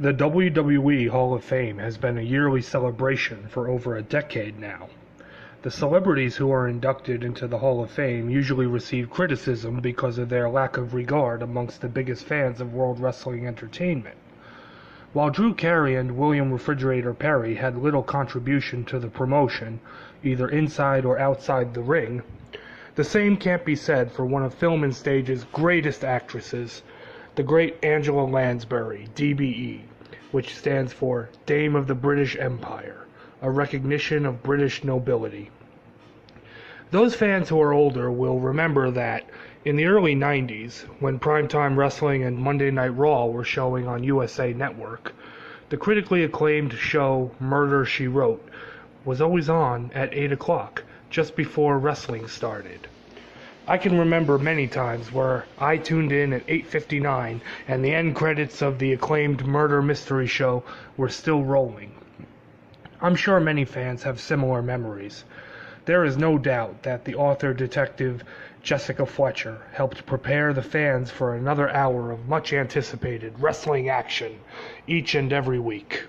The WWE Hall of Fame has been a yearly celebration for over a decade now. The celebrities who are inducted into the Hall of Fame usually receive criticism because of their lack of regard amongst the biggest fans of World Wrestling Entertainment. While Drew Carey and William Refrigerator Perry had little contribution to the promotion, either inside or outside the ring, the same can't be said for one of film and stage's greatest actresses, the great Angela Lansbury, DBE, which stands for Dame of the British Empire, a recognition of British nobility. Those fans who are older will remember that in the early 90s, when Primetime Wrestling and Monday Night Raw were showing on USA Network, the critically acclaimed show Murder, She Wrote was always on at 8 o'clock, just before wrestling started. I can remember many times where I tuned in at 8:59 and the end credits of the acclaimed murder mystery show were still rolling. I'm sure many fans have similar memories. There is no doubt that the author-detective Jessica Fletcher helped prepare the fans for another hour of much anticipated wrestling action each and every week.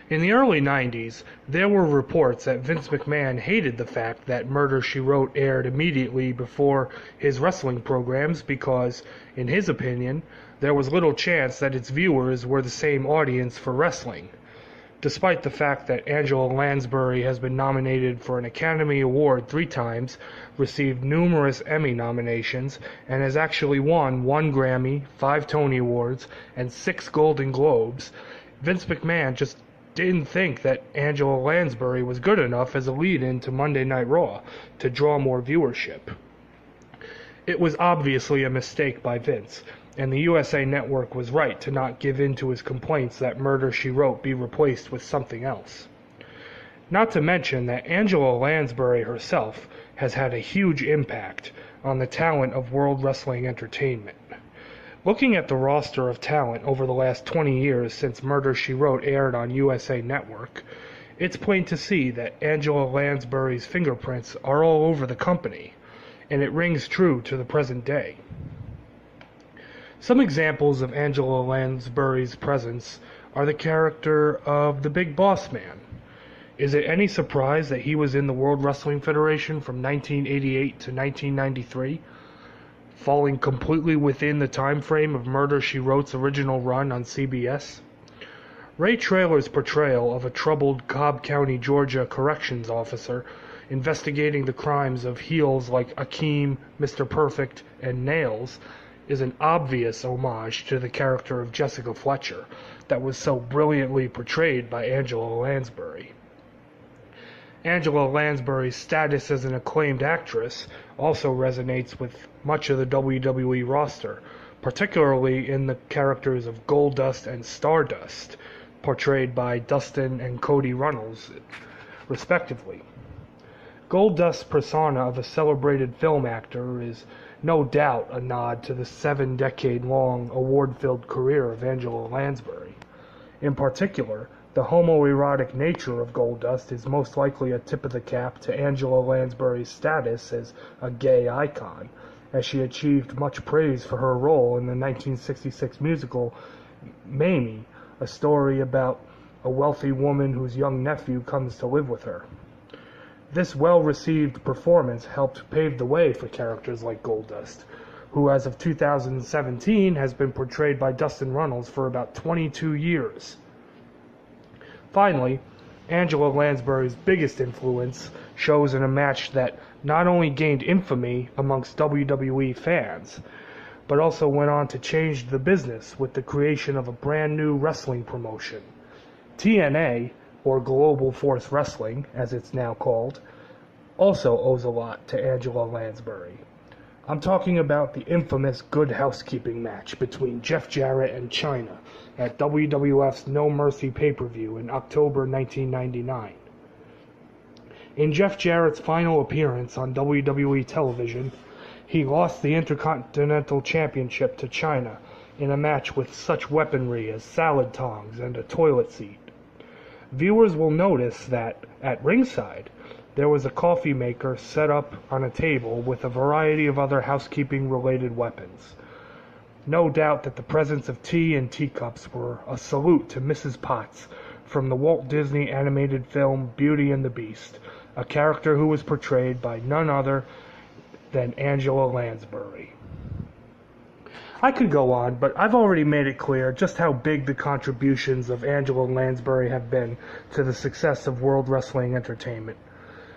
In the early 90s, there were reports that Vince McMahon hated the fact that Murder, She Wrote aired immediately before his wrestling programs because, in his opinion, there was little chance that its viewers were the same audience for wrestling. Despite the fact that Angela Lansbury has been nominated for an Academy Award 3 times, received numerous Emmy nominations, and has actually won 1 Grammy, 5 Tony Awards, and 6 Golden Globes, Vince McMahon just didn't think that Angela Lansbury was good enough as a lead-in to Monday Night Raw to draw more viewership. It was obviously a mistake by Vince, and the USA Network was right to not give in to his complaints that Murder, She Wrote be replaced with something else. Not to mention that Angela Lansbury herself has had a huge impact on the talent of World Wrestling Entertainment. Looking at the roster of talent over the last 20 years since Murder, She Wrote aired on USA Network, it's plain to see that Angela Lansbury's fingerprints are all over the company, and it rings true to the present day. Some examples of Angela Lansbury's presence are the character of the Big Boss Man. Is it any surprise that he was in the World Wrestling Federation from 1988 to 1993? Falling completely within the time frame of Murder, She Wrote's original run on CBS. Ray Traylor's portrayal of a troubled Cobb County, Georgia corrections officer investigating the crimes of heels like Akeem, Mr. Perfect, and Nails is an obvious homage to the character of Jessica Fletcher that was so brilliantly portrayed by Angela Lansbury. Angela Lansbury's status as an acclaimed actress also resonates with much of the WWE roster, particularly in the characters of Goldust and Stardust, portrayed by Dustin and Cody Runnels, respectively. Goldust's persona of a celebrated film actor is no doubt a nod to the 7-decade-long award-filled career of Angela Lansbury. In particular, the homoerotic nature of Goldust is most likely a tip of the cap to Angela Lansbury's status as a gay icon, as she achieved much praise for her role in the 1966 musical Mamie, a story about a wealthy woman whose young nephew comes to live with her. This well-received performance helped pave the way for characters like Goldust, who as of 2017 has been portrayed by Dustin Runnels for about 22 years. Finally, Angela Lansbury's biggest influence shows in a match that not only gained infamy amongst WWE fans, but also went on to change the business with the creation of a brand new wrestling promotion. TNA, or Global Force Wrestling, as it's now called, also owes a lot to Angela Lansbury. I'm talking about the infamous Good Housekeeping match between Jeff Jarrett and Chyna at WWF's No Mercy pay-per-view in October 1999. In Jeff Jarrett's final appearance on WWE television, he lost the Intercontinental Championship to Chyna in a match with such weaponry as salad tongs and a toilet seat. Viewers will notice that, at ringside, there was a coffee maker set up on a table with a variety of other housekeeping-related weapons. No doubt that the presence of tea and teacups were a salute to Mrs. Potts from the Walt Disney animated film Beauty and the Beast, a character who was portrayed by none other than Angela Lansbury. I could go on, but I've already made it clear just how big the contributions of Angela Lansbury have been to the success of World Wrestling Entertainment.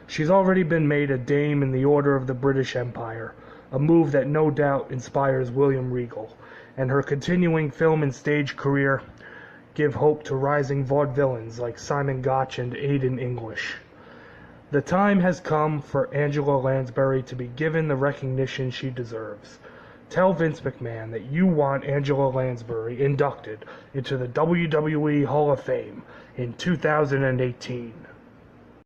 She's already been made a Dame in the Order of the British Empire, a move that no doubt inspires William Regal, and her continuing film and stage career give hope to rising vaudevillains like Simon Gotch and Aidan English. The time has come for Angela Lansbury to be given the recognition she deserves. Tell Vince McMahon that you want Angela Lansbury inducted into the WWE Hall of Fame in 2018.